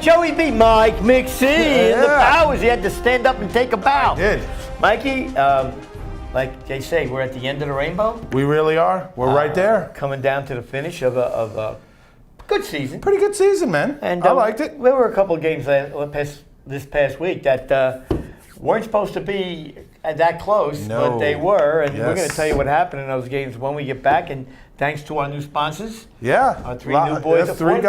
Joey B. Mike Mixie and the Powers. He had to stand up and take a bow. I did. Mikey, like they say, we're at the end of the rainbow. We really are. We're right there. Coming down to the finish of a good season. Pretty good season, man. And I liked it. There were a couple of games this past week that weren't supposed to be that close, but they were. And we're going to tell you what happened in those games when we get back. And thanks to our new sponsors. Yeah. Our three new boys. Four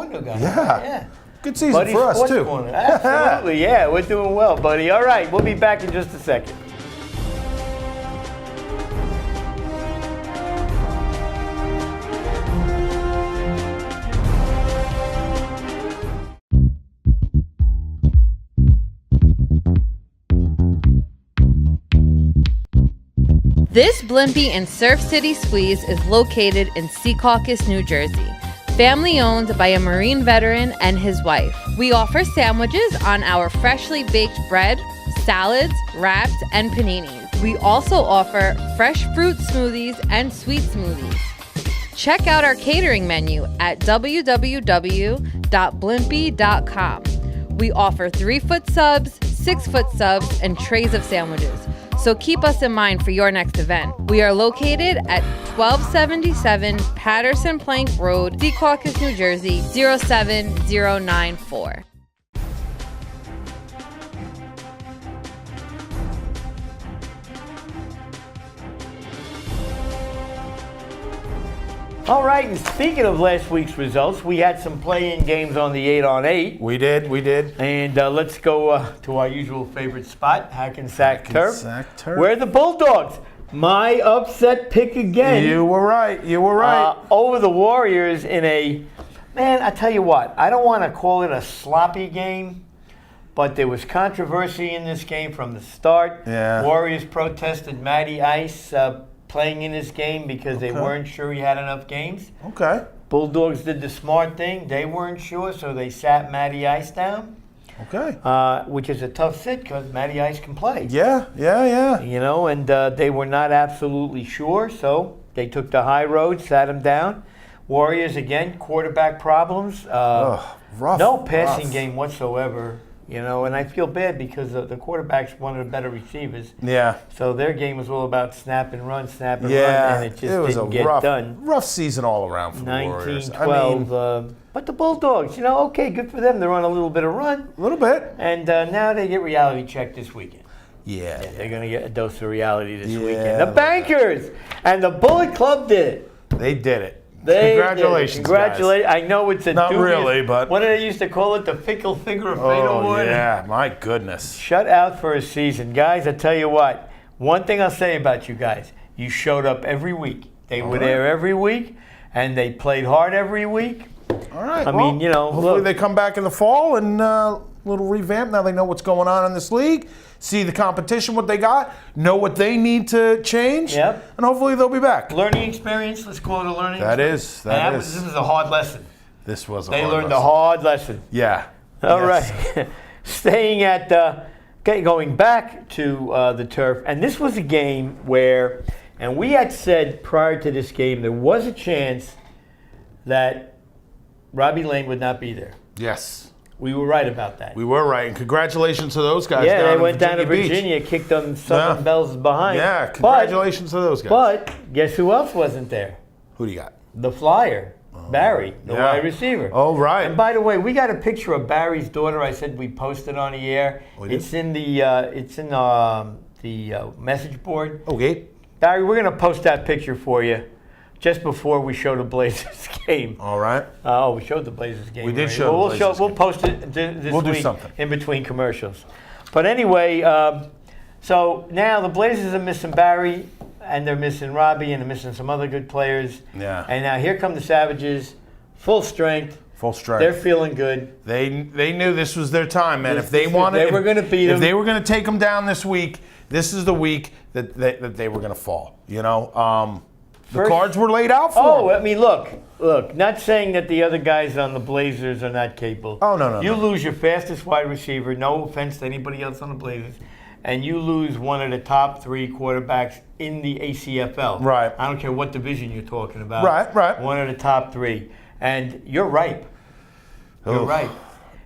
new guys. Yeah. Good season Buddy for us, Sports too. Corner. Absolutely, yeah. We're doing well, buddy. All right, we'll be back in just a second. This Blimpie and Surf City Squeeze is located in Secaucus, New Jersey. Family owned by a Marine veteran and his wife. We offer sandwiches on our freshly baked bread, salads, wraps, and paninis. We also offer fresh fruit smoothies and sweet smoothies. Check out our catering menu at www.blimpie.com. We offer 3-foot subs, 6-foot subs, and trays of sandwiches. So keep us in mind for your next event. We are located at 1277 Patterson Plank Road, Secaucus, New Jersey, 07094. All right, and speaking of last week's results, we had some play-in games on the 8-on-8. We did. And let's go to our usual favorite spot, Hackensack Turf. Hackensack Turf. Where the Bulldogs, my upset pick again. You were right. Over the Warriors in a, man, I tell you what, I don't want to call it a sloppy game, but there was controversy in this game from the start. Yeah. Warriors protested Matty Ice playing in this game because they weren't sure he had enough games. Okay. Bulldogs did the smart thing. They weren't sure, so they sat Matty Ice down. Okay. Which is a tough sit because Matty Ice can play. Yeah. You know, and they were not absolutely sure, so they took the high road, sat him down. Warriors, again, quarterback problems. Rough. No passing game whatsoever. You know, and I feel bad because the quarterback's one of the better receivers. Yeah. So their game was all about snap and run, and it just didn't get done. Rough season all around for the Warriors. 19-12. But the Bulldogs, okay, good for them. They're on a little bit of run. A little bit. And now they get reality checked this weekend. Yeah. They're going to get a dose of reality this weekend. The Bankers and the Bullet Club did it. They did it. Congratulations, guys. I know it's a Not dubious, really, but... What did they used to call it? The fickle finger of fate award? Yeah, my goodness. Shut out for a season. Guys, I tell you what, one thing I'll say about you guys, you showed up every week. They were there every week, and they played hard every week. All right. I mean, hopefully they come back in the fall and little revamp. Now they know what's going on in this league. See the competition, what they got, know what they need to change, and hopefully they'll be back. Learning experience, let's call it a learning This experience. is a hard lesson. This was a hard lesson. They learned a hard lesson. Yeah. All right. Staying at, going back to the turf, and this was a game where, and we had said prior to this game, there was a chance that Robbie Lane would not be there. Yes. We were right about that. We were right, and congratulations to those guys. Yeah, they went down to Virginia, kicked them Southern Bells behind. Yeah, congratulations to those guys. But guess who else wasn't there? Who do you got? The Flyer, Barry, the wide receiver. Oh, right. And by the way, we got a picture of Barry's daughter. I said we posted on the air. It's in the message board. Okay. Barry, we're gonna post that picture for you. Just before we show the Blazers game. All right. We showed the Blazers game. We did show the Blazers game. We'll post it this we'll week do something. In between commercials. But anyway, so now the Blazers are missing Barry, and they're missing Robbie, and they're missing some other good players. Yeah. And now here come the Savages, full strength. They're feeling good. They knew this was their time, man. If they wanted, they were going to beat them. If they were going to take them down this week, this is the week that they were going to fall. The cards were laid out for them. I mean, look, not saying that the other guys on the Blazers are not capable. Oh, no. You lose your fastest wide receiver, no offense to anybody else on the Blazers, and you lose one of the top 3 quarterbacks in the ACFL. Right. I don't care what division you're talking about. Right. One of the top 3. And you're ripe. You're ripe.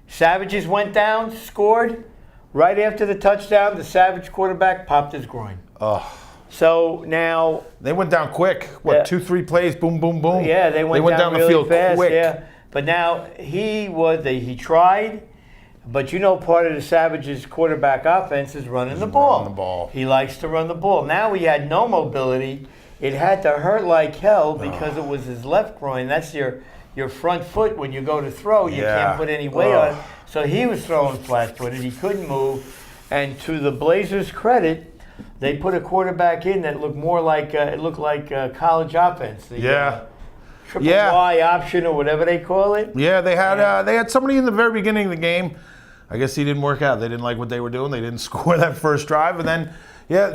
Savages went down, scored. Right after the touchdown, the Savage quarterback popped his groin. Oh. So now They went down quick. What, 2-3 plays, boom, boom, boom. Yeah, they went down the really field fast, quick. Yeah, but now he tried, but part of the Savages quarterback offense is running the ball. Running the ball. He likes to run the ball. Now he had no mobility. It had to hurt like hell because it was his left groin. That's your front foot when you go to throw. You can't put any weight on it. So he was throwing flat-footed. He couldn't move. And to the Blazers' credit, they put a quarterback in that looked more like college offense. The, triple Y option or whatever they call it. Yeah, they had somebody in the very beginning of the game. I guess he didn't work out. They didn't like what they were doing. They didn't score that first drive, and then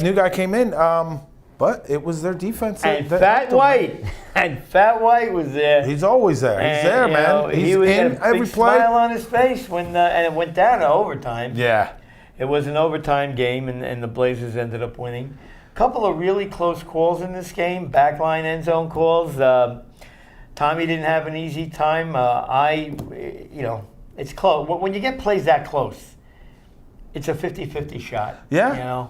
new guy came in. But it was their defense. And Fat White was there. He's always there. He's there, man. He's in every big play. Smile on his face when and it went down to overtime. Yeah. It was an overtime game, and the Blazers ended up winning. A couple of really close calls in this game, backline end zone calls. Tommy didn't have an easy time. It's close. When you get plays that close, it's a 50-50 shot. Yeah.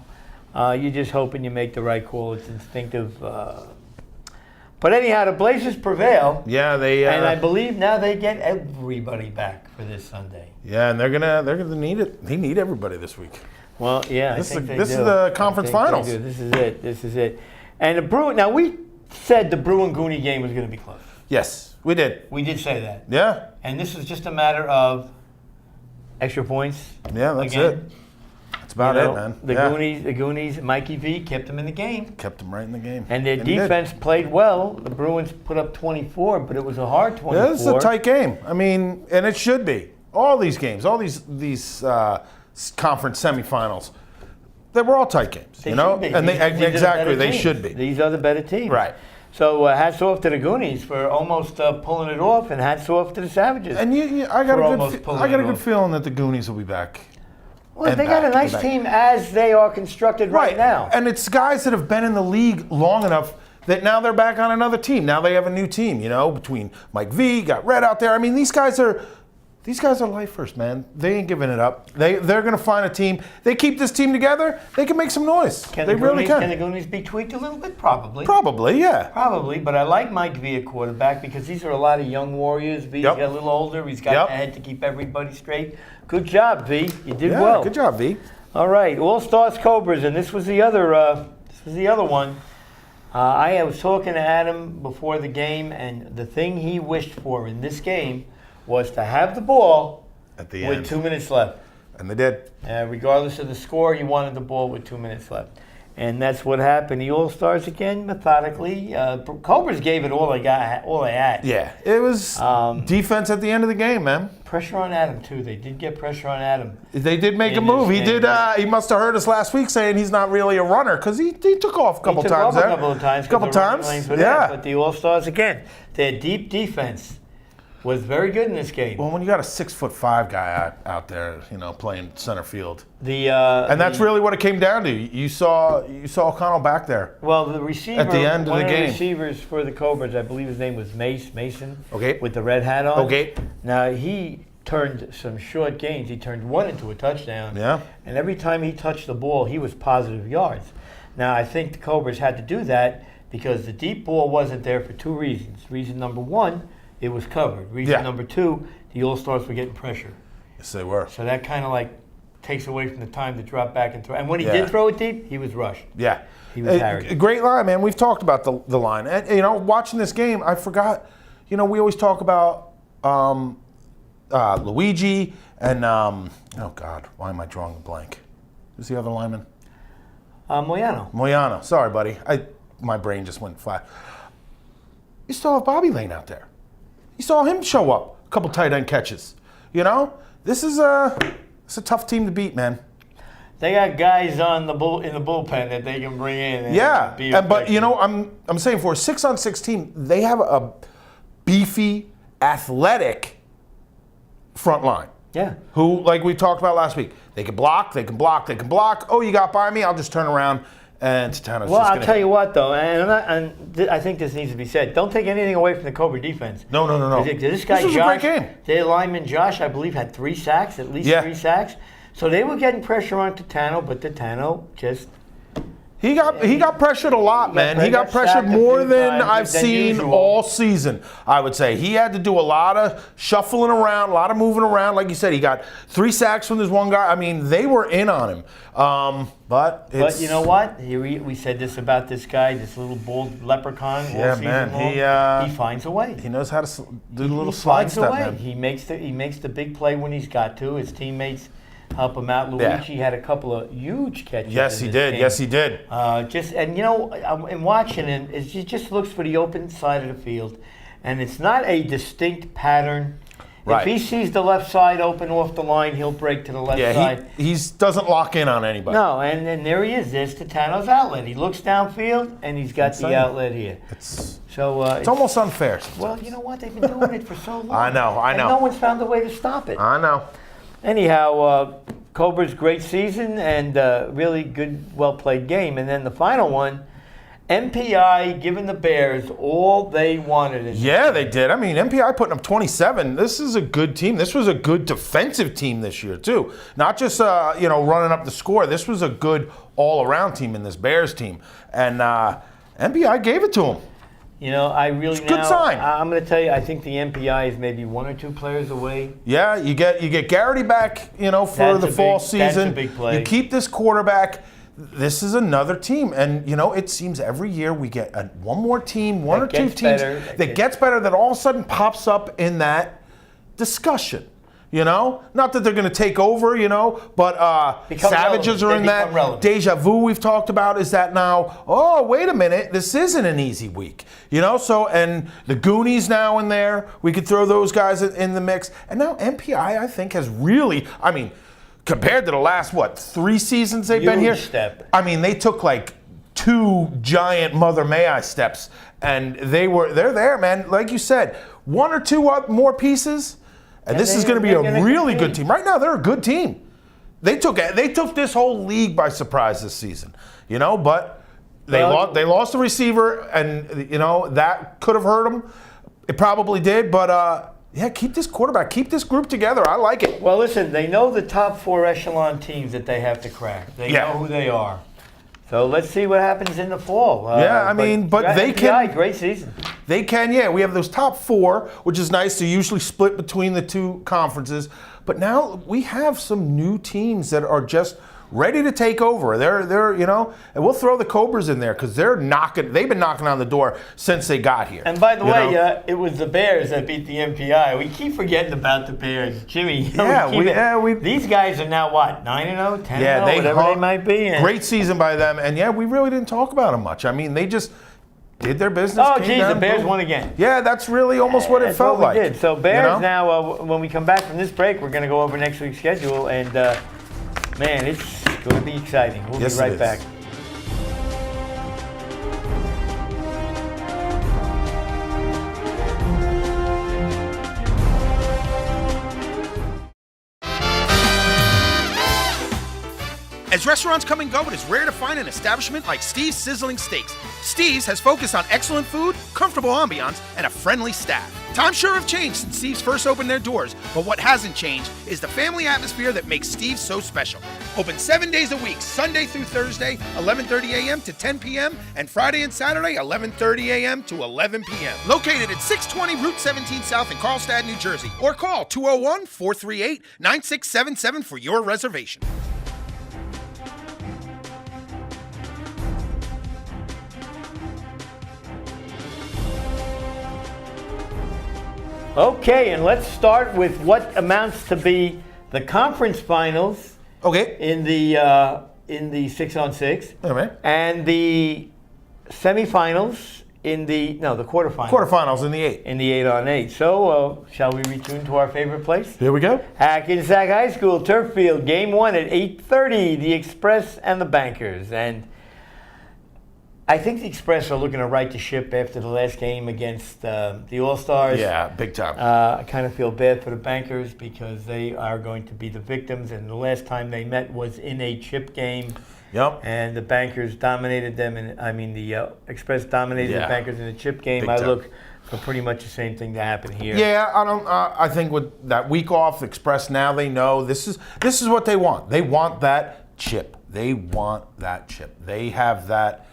You're just hoping you make the right call. It's instinctive. But anyhow, the Blazers prevail. Yeah, they. And I believe now they get everybody back for this Sunday. Yeah, and they're gonna need it. They need everybody this week. Well, yeah, this I think is the conference finals. This is it. And the Bruin. Now we said the Bruin-Goonie game was going to be close. Yes, we did. We did say that. Yeah. And this is just a matter of extra points. Yeah, that's again. it. That's about it, man. The Goonies, Mikey V kept them in the game. Kept them right in the game. And their defense played well. The Bruins put up 24, but it was a hard 24. Yeah, this is a tight game. I mean, and it should be. All these games, all these conference semifinals, they were all tight games. They should be. And they should be. These are the better teams. Right. So hats off to the Goonies for almost pulling it off, and hats off to the Savages. And I got a good feeling that the Goonies will be back. Well, they got a nice team as they are constructed right now. And it's guys that have been in the league long enough that now they're back on another team. Now they have a new team, between Mike V, got Red out there. I mean, these guys are lifers, man. They ain't giving it up. They're going to find a team. They keep this team together, they can make some noise. They really can. Can the Goonies be tweaked a little bit? Probably. Probably, yeah. Probably, but I like Mike V at quarterback because these are a lot of young warriors. V's got a little older. He's got a head to keep everybody straight. Good job, V. You did well. Good job, V. All right, All Stars Cobras, and this was the other one. I was talking to Adam before the game, and the thing he wished for in this game was to have the ball at the end with 2 minutes left. And they did. Regardless of the score, he wanted the ball with 2 minutes left. And that's what happened. The All-Stars again, methodically. Cobras gave it all they had. Yeah, it was defense at the end of the game, man. Pressure on Adam, too. They did get pressure on Adam. They did make a move. He did. He must have heard us last week saying he's not really a runner because he took off a couple times there. A couple times. Yeah. But the All-Stars, again, their deep defense was very good in this game. Well, when you got a 6'5" guy out there, playing center field, and that's really what it came down to. You saw O'Connell back there. Well, the receiver at the end of the game, the receivers for the Cobras, I believe his name was Mason. Okay. With the red hat on. Okay. Now he turned some short gains. He turned one into a touchdown. Yeah. And every time he touched the ball, he was positive yards. Now I think the Cobras had to do that because the deep ball wasn't there for two reasons. Reason number one, it was covered. Reason number two, the All-Stars were getting pressure. Yes, they were. So that kind of takes away from the time to drop back and throw. And when he did throw it deep, he was rushed. Yeah. He was harried. A great line, man. We've talked about the line. And, watching this game, I forgot, we always talk about Luigi and, oh, God, why am I drawing a blank? Who's the other lineman? Moyano. Sorry, buddy. My brain just went flat. You still have Bobby Lane out there. You saw him show up, a couple tight end catches. This is it's a tough team to beat, man. They got guys in the bullpen that they can bring in. But I'm saying for a 6-on-6 team, they have a beefy, athletic front line. Yeah. Who, like we talked about last week, they can block. Oh, you got by me? I'll just turn around and Tatano's Well, just I'll gonna tell you what, though, I think this needs to be said. Don't take anything away from the Cobra defense. No. This guy, This was Josh, a great game. their lineman Josh, I believe, had 3 sacks, at least Yeah. 3 sacks. So they were getting pressure on Tatano, but Tatano just He got pressured a lot, man. He got pressured sacked a more few than times I've than seen usual. all season, I would say. He had to do a lot of shuffling around, a lot of moving around. Like you said, he got 3 sacks from this one guy. I mean, they were in on him. But you know what? We said this about this guy, this little bald leprechaun. all Yeah, season man, long. He finds a way. he knows how to do the little He slide finds a step, way. man. He makes the big play when he's got to. His teammates help him out. Yeah. Luigi had a couple of huge catches. Yes, in he this did. game. Yes, he did. In watching him, he just looks for the open side of the field, and it's not a distinct pattern. Right. If he sees the left side open off the line, he'll break to the left Yeah, side. he doesn't lock in on anybody. No, and then there he is. There's Tatano's outlet. He looks downfield, and he's got the Insane. outlet here. It's So it's almost unfair. well, you know what? They've been doing it for so long. I know. And no one's found a way to stop it. I know. Anyhow, Cobra's great season and really good, well-played game. And then the final one, MPI giving the Bears all they wanted. Yeah, they did. I mean, MPI putting up 27. This is a good team. This was a good defensive team this year, too. Not just, running up the score. This was a good all-around team in this Bears team. And MPI gave it to them. You know, I really It's a good sign. I'm going to tell you, I think the MPI is maybe 1 or 2 players away. Yeah, you get Garrity back, for That's the a fall big- season. that's a big play. You keep this quarterback. This is another team, and it seems every year we get one more team, one or That two gets teams better. that gets better, that all of a sudden pops up in that discussion. Not that they're going to take over, but Become Savages relevant. are They in become that. relevant. Deja vu we've talked about is that now, oh, wait a minute, this isn't an easy week. So, and the Goonies now in there, we could throw those guys in the mix. And now MPI, I think, has really, compared to the last, 3 seasons they've been here? Huge step. They took like 2 giant Mother May I steps, and they're there, man. Like you said, 1 or 2 more pieces, and this is going to be they're a gonna really compete. good team. Right now, they're a good team. They took this whole league by surprise this season, but they lost the receiver, and that could have hurt them. It probably did, but keep this quarterback, keep this group together. I like it. Well, listen, they know the top 4 echelon teams that they have to crack. They know who they are. So let's see what happens in the fall. But they MPI, can. Great season. They can, yeah. We have those top 4, which is nice. They're usually split between the 2 conferences. But now we have some new teams that are just ready to take over. They're and we'll throw the Cobras in there because they've been knocking on the door since they got here. And by the way, it was the Bears that beat the MPI. We keep forgetting about the Bears. Jimmy, these guys are now what, 9-0, 10-0, whatever they might be. Great season by them. And we really didn't talk about them much. They just did their business. Oh, came geez, down, the Bears boom. won again. Yeah, that's really almost what it That's felt what we like. did. So Bears now, when we come back from this break, we're going to go over next week's schedule. And, man, it's going to be exciting. We'll be right back. As restaurants come and go, it is rare to find an establishment like Steve's Sizzling Steaks. Steve's has focused on excellent food, comfortable ambiance, and a friendly staff. Times sure have changed since Steve's first opened their doors, but what hasn't changed is the family atmosphere that makes Steve's so special. Open 7 days a week, Sunday through Thursday, 11:30 a.m. to 10 p.m., and Friday and Saturday, 11:30 a.m. to 11 p.m. Located at 620 Route 17 South in Carlstadt, New Jersey, or call 201-438-9677 for your reservation. Okay, and let's start with what amounts to be the conference finals. Okay. In the 6-on-6. All right. And the semifinals in the quarterfinals. Quarterfinals in the 8. In the 8-on-8. So, shall we return to our favorite place? Here we go. Hackensack High School Turf Field, Game 1 at 8:30. The Express and the Bankers. And I think the Express are looking to right the ship after the last game against the All-Stars. Yeah, big time. I kind of feel bad for the Bankers because they are going to be the victims, and the last time they met was in a chip game. Yep. And the Bankers dominated them, the Express dominated the Yeah. Bankers in the chip game. Big I time. look for pretty much the same thing to happen here. Yeah, I don't. I think with that week off, Express now they know this is what they want. They want that chip. They want that chip. They have that.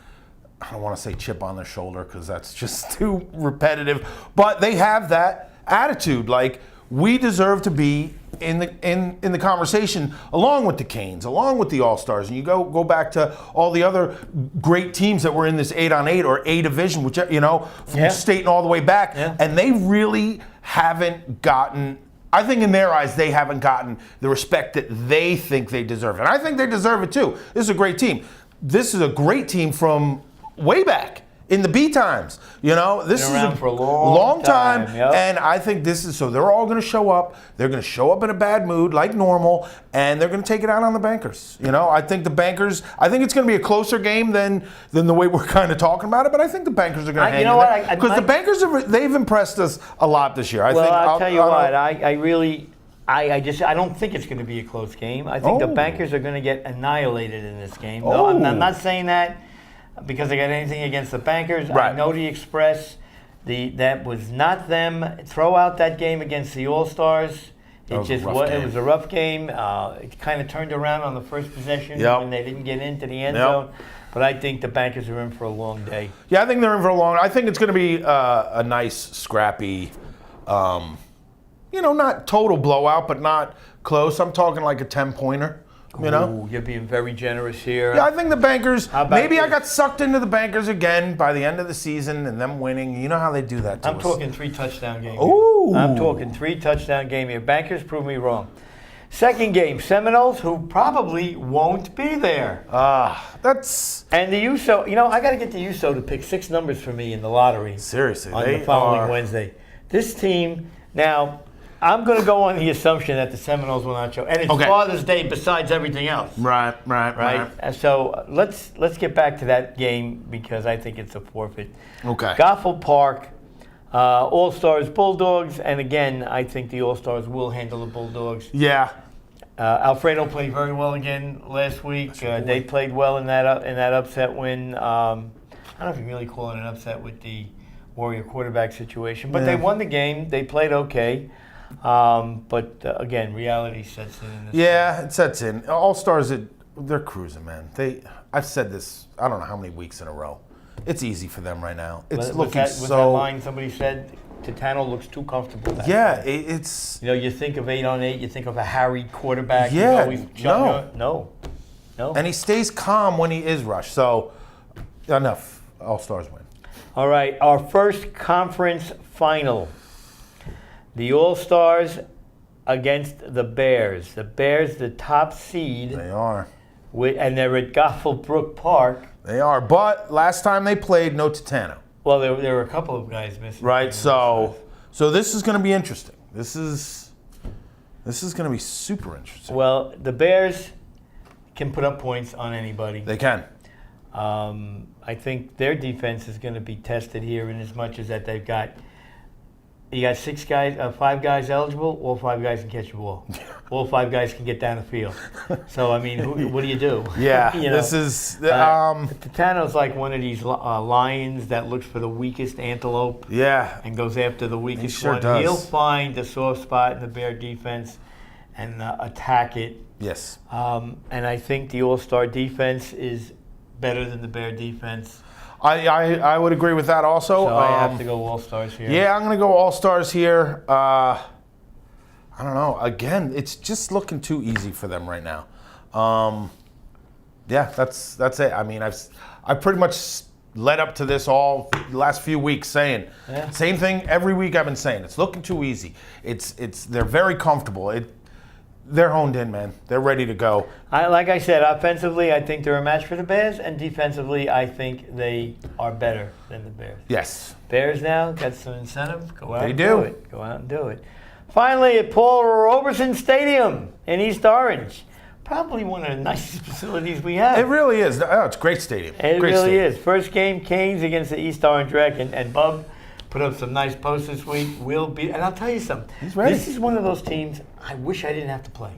I don't want to say chip on their shoulder because that's just too repetitive. But they have that attitude, like we deserve to be in the conversation along with the Canes, along with the All-Stars. And you go back to all the other great teams that were in this 8-on-8 or A division, which from state and all the way back. Yeah. And they really haven't gotten, I think in their eyes, they haven't gotten the respect that they think they deserve. And I think they deserve it too. This is a great team. This is a great team from way back in the B times. This is around for a long time, yep. And I think this is, so they're all going to show up. They're going to show up in a bad mood like normal, and they're going to take it out on the Bankers. I think the Bankers, I think it's going to be a closer game than the way we're kind of talking about it, but I think the Bankers are going to hang in there. Because the Bankers, they've impressed us a lot this year. I'll tell you what, I don't think it's going to be a close game. I think the Bankers are going to get annihilated in this game. No, I'm not saying that because I got anything against the Bankers. Right. I know the Express, that was not them. Throw out that game against the All-Stars. It was a rough game. It kind of turned around on the first possession when they didn't get into the end zone. But I think the Bankers are in for a long day. Yeah, I think they're in for a long. I think it's going to be a nice, scrappy, not total blowout, but not close. I'm talking like a 10-pointer. Ooh, you're being very generous here. Yeah, I think the Bankers, maybe this? I got sucked into the Bankers again by the end of the season and them winning. You know how they do that to us. I'm talking 3-touchdown game. Ooh. I'm talking 3-touchdown game here. Bankers prove me wrong. Second game, Seminoles, who probably won't be there. That's... And the USO, I got to get the USO to pick 6 numbers for me in the lottery. Seriously, on the following Wednesday. This team, now... I'm going to go on the assumption that the Seminoles will not show. And it's Father's Day besides everything else. Right. So let's get back to that game because I think it's a forfeit. Okay. Goffel Park, All-Stars, Bulldogs. And again, I think the All-Stars will handle the Bulldogs. Yeah. Alfredo played very well again last week. They played well in that upset win. I don't know if you really call it an upset with the Warrior quarterback situation. But they won the game. They played okay. But again, reality sets in. It sets in. All-Stars, they're cruising, man. I've said this, I don't know how many weeks in a row. It's easy for them right now. It's looking was that line somebody said, Titano looks too comfortable. It's... you think of 8-on-8, you think of a harried quarterback. Yeah, No. And he stays calm when he is rushed. So, enough. All-Stars win. All right, our first conference final. The All-Stars against the Bears. The Bears, the top seed. They are. And they're at Goffel Brook Park. They are. But last time they played, no Titano. Well, there were a couple of guys missing. Right. So this is going to be interesting. This is going to be super interesting. Well, the Bears can put up points on anybody. They can. I think their defense is going to be tested here in as much as that they've got. You got 5 guys eligible. All 5 guys can catch the ball. All 5 guys can get down the field. So what do you do? Yeah, this is. Titano's like one of these lions that looks for the weakest antelope. Yeah, and goes after the weakest he sure one. does. He'll find the soft spot in the Bear defense and attack it. Yes. And I think the All-Star defense is better than the Bear defense. I would agree with that also. So I have to go All-Stars here. Yeah, I'm going to go All-Stars here. I don't know. Again, it's just looking too easy for them right now. That's it. I mean, I've pretty much led up to this all the last few weeks saying same thing every week. I've been saying it's looking too easy. They're very comfortable. They're honed in, man. They're ready to go. Like I said, offensively, I think they're a match for the Bears, and defensively, I think they are better than the Bears. Yes. Bears now got some incentive. Go out and do it. Go out and do it. Finally, at Paul Robeson Stadium in East Orange. Probably one of the nicest facilities we have. It really is. Oh, it's a great stadium. It really is. First game, Canes against the East Orange Wreck, and Bub put up some nice posts this week. And I'll tell you something. He's ready. This is one of those teams I wish I didn't have to play.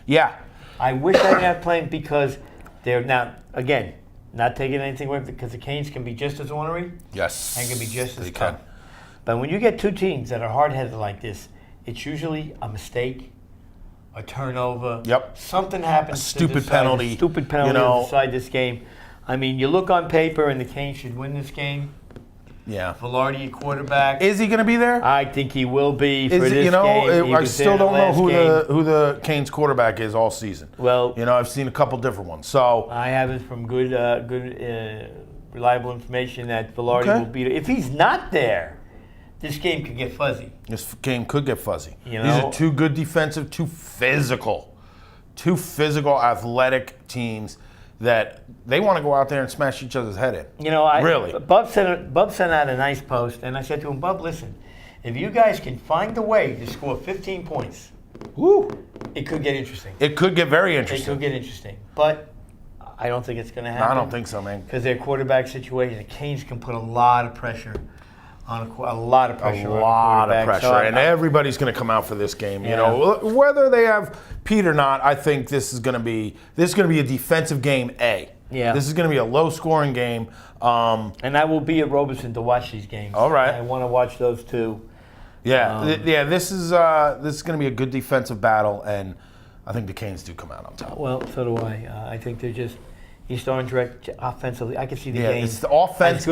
Yeah. I wish I didn't have to play them because they're now again, not taking anything away because the Canes can be just as ornery Yes. and can be just as They tough. can. But when you get two teams that are hard-headed like this, it's usually a mistake, a turnover. Yep. Something happens. A stupid to decide, penalty, A stupid penalty you know. to decide this game. I mean, you look on paper and the Canes should win this game. Yeah. Velarde, quarterback. Is he going to be there? I think he will be for Is this it, you know, game. He I was still in the don't know last who game. who the Canes quarterback is all season. Well, You know, I've seen a couple different ones. So, I have it from good, reliable information that Velarde Okay. will be there. If he's not there, this game could get fuzzy. this game could get fuzzy. You These know? are two good defensive, two physical, athletic teams that they want to go out there and smash each other's head in. You know, Really? Bub sent out a nice post, and I said to him, Bub, listen, if you guys can find a way to score 15 points, Woo! it could get interesting. It could get very It interesting. could get interesting. But I don't think it's going to happen. I don't think so, man. Because their quarterback situation, the Canes can put a lot of pressure on a lot of pressure A on lot a of quarterback. pressure, So and everybody's going to come out for this game. You Yeah. know, whether they have Pete or not, I think this is going to be a defensive game. Yeah. This is going to be a low-scoring game. And I will be at Robeson to watch these games. All right. I want to watch those two. Yeah. This is going to be a good defensive battle, and I think the Canes do come out on top. Well, so do I. I think they're just East Orange direct offensively. I can see the Yeah, Canes. it's the offense. As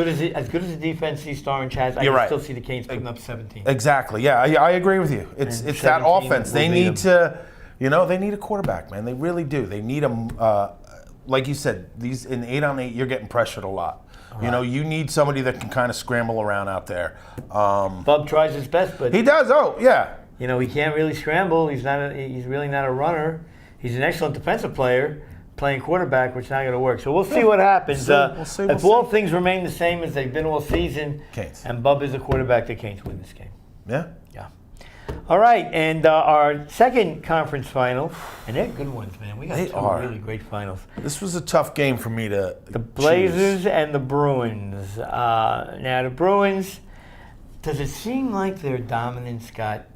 good as the defense East Orange has, I You're can right. still see the Canes putting up 17. Exactly. Yeah, I agree with you. It's And that 17 offense. will They beat need to, they need a quarterback, man. They really do. They need a, like you said, these in 8-on-8, you're getting pressured a lot. You know, you need somebody that can kind of scramble around out there. Bub tries his best, but He does. Oh, yeah. you know he can't really scramble. He's really not a runner. He's an excellent defensive player. Playing quarterback, which is not going to work. So we'll see what happens. We'll see. If all things remain the same as they've been all season, Canes. and Bub is a quarterback, the Canes win this game. Yeah. Yeah. All right, and our second conference final, and they're good ones, man. We got They two are. really great finals. This was a tough game for me to The Blazers and the Bruins. Now the Bruins, does it seem like their dominance got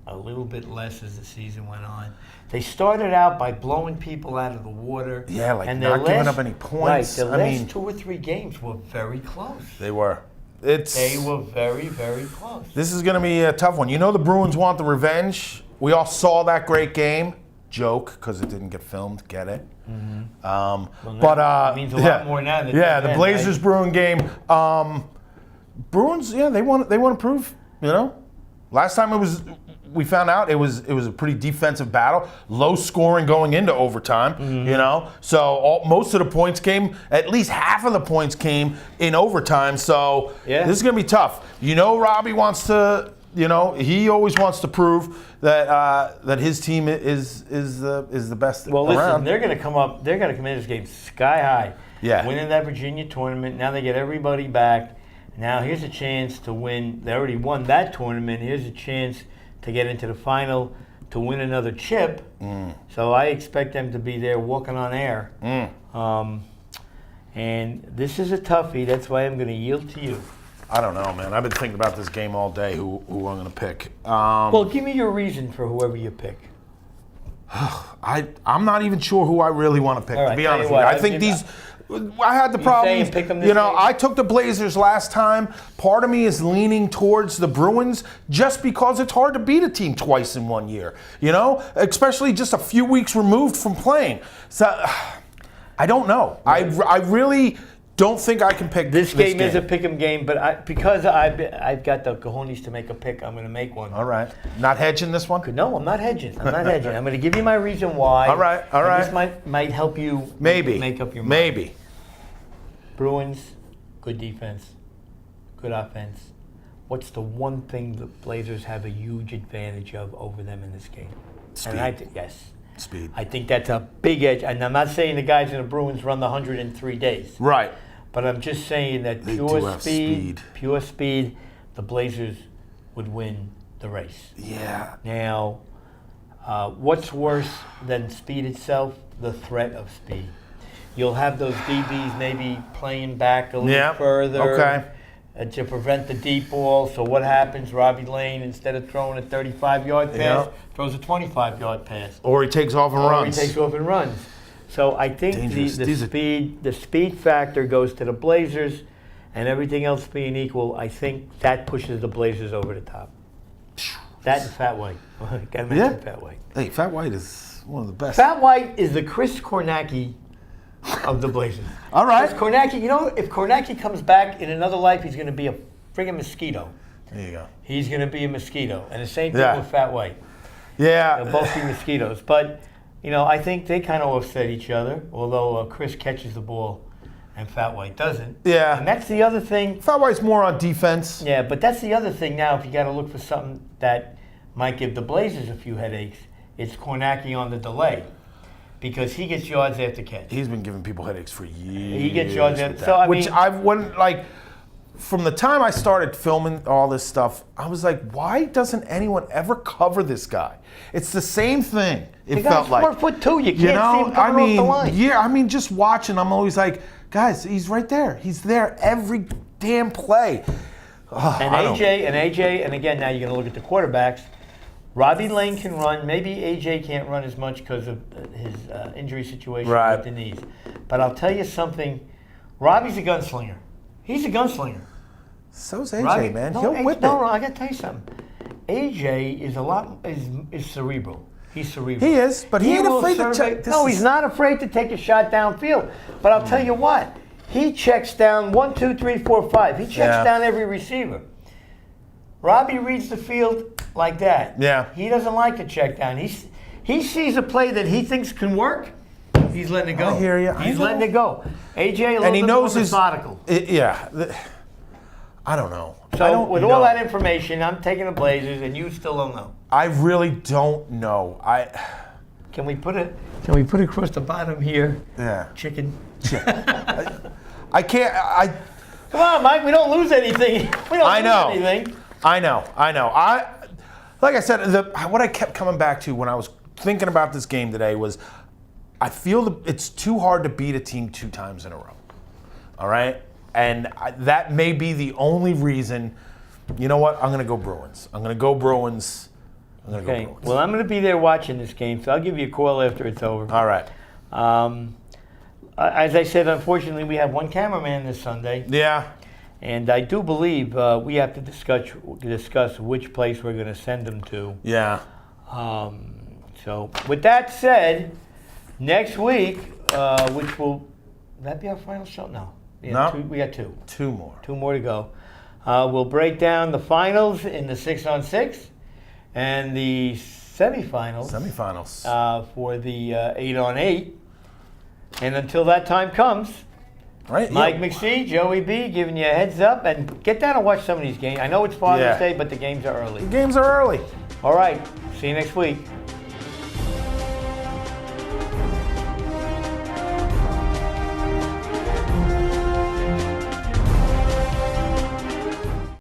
a little bit less as the season went on? They started out by blowing people out of the water. Yeah, like and their not giving up any points. Right, the I last mean- 2 or 3 games were very close. They were. They were very, very close. This is going to be a tough one. You know the Bruins want the revenge. We all saw that great game. Joke, because it didn't get filmed. Get it? Well, But it means a lot more now than yeah, then, the Blazers right? Bruin game. Bruins, yeah, they want to prove. You know, last time we found out it was a pretty defensive battle, low scoring going into overtime. Mm-hmm. You know, so most of the points came, at least half of the points came in overtime. So Yeah. this is gonna be tough. You know, Robbie wants to. You know, he always wants to prove that his team is the best Well, listen, around. they're going to come up. They're going to come in this game sky high. Yeah. Winning that Virginia tournament. Now they get everybody back. Now here's a chance to win. They already won that tournament. Here's a chance to get into the final to win another chip. So I expect them to be there walking on air. And this is a toughie. That's why I'm going to yield to you. I don't know, man. I've been thinking about this game all day. Who I'm going to pick? Well, give me your reason for whoever you pick. I'm not even sure who I really want to pick. All right, to be tell honest you with you, what, I think I'll these. give- I had the problem. saying pick 'em this You know, game? I took the Blazers last time. Part of me is leaning towards the Bruins just because it's hard to beat a team twice in 1 year. You know, especially just a few weeks removed from playing. So I don't know. I really don't think I can pick This game is a pick'em game, but because I've got the cojones to make a pick, I'm going to make one. All right. Not hedging this one? No, I'm not hedging. I'm going to give you my reason why. All right, all and right. This might help you Maybe. make up your mind. Maybe. Bruins, good defense, good offense. What's the one thing the Blazers have a huge advantage of over them in this game? Speed. And yes. Speed. I think that's a big edge. And I'm not saying the guys in the Bruins run the 100 in 3 days. Right. But I'm just saying that They do pure have speed, speed. the Blazers would win the race. Yeah. Now, what's worse than speed itself? The threat of speed. You'll have those DBs maybe playing back a little Yeah, further okay. To prevent the deep ball. So what happens? Robbie Lane, instead of throwing a 35-yard pass, Yeah. throws a 25-yard pass. Or he takes off and Or runs. he takes off and runs. So I think Dangerous. the speed factor goes to the Blazers, and everything else being equal, I think that pushes the Blazers over the top. That and Fat White. Gotta mention Fat White. Hey, Fat White is one of the best. Fat White is the Chris Kornacki of the Blazers. All right. Chris Kornacki, you know, if Kornacki comes back in another life, he's going to be a friggin' mosquito. There you go. He's going to be a mosquito. And the same thing Yeah. with Fat White. Yeah. They'll both be mosquitoes. But, you know, I think they kind of offset each other, although Chris catches the ball and Fat White doesn't. Yeah. And that's the other thing. Fat White's more on defense. Yeah, but that's the other thing now. If you got to look for something that might give the Blazers a few headaches, it's Kornacki on the delay, because he gets yards after catch. He's been giving people headaches for years. He gets yards with after. that. So I Which mean, I wouldn't like. From the time I started filming all this stuff, I was like, why doesn't anyone ever cover this guy? It's the same thing. It the felt guy's like 4'2". You can't you see know, him coming off the line. yeah, I mean, just watching, I'm always like, guys, he's right there. He's there every damn play. And AJ, and again, now you're going to look at the quarterbacks. Robbie Lane can run. Maybe AJ can't run as much because of his injury situation Right. with the knees. But I'll tell you something. Robbie's a gunslinger. He's a gunslinger. So's AJ, Robbie, man. No, He'll whip no, it. I got to tell you something. AJ is cerebral. He's cerebral. He is, but he ain't will afraid to survey- check. No, he's not afraid to take a shot downfield. But I'll tell you what. He checks down 1, 2, 3, 4, 5. He checks Yeah. down every receiver. Robbie reads the field like that. Yeah. He doesn't like to check down. He sees a play that he thinks can work. He's letting it go. I hear you. He's I know. letting it go. AJ a little And he bit knows more his. methodical. I don't know. So I don't with know. all that information, I'm taking the Blazers, and you still don't know. I really don't know. Can we put it? Can we put it across the bottom here? Yeah. Chicken. I can't. Come on, Mike. We don't lose anything. We don't I know. lose anything. I know. Like I said, what I kept coming back to when I was thinking about this game today was, I feel that it's too hard to beat a team 2 times in a row. All right, and that may be the only reason. You know what? I'm going to go Bruins. Okay. Well, I'm going to be there watching this game, so I'll give you a call after it's over. All right. As I said, unfortunately, we have one cameraman this Sunday. Yeah. And I do believe we have to discuss which place we're going to send them to. Yeah. So, with that said, next week, which will that be our final show? No. No. We got 2. 2 more. 2 more to go. We'll break down the finals in the 6-on-6 and the semifinals. For the 8-on-8. And until that time comes, Right. Mike yeah. McSee, Joey B, giving you a heads up, and get down and watch some of these games. I know it's Father's Yeah. Day, but the games are early. The games are early. All right. See you next week.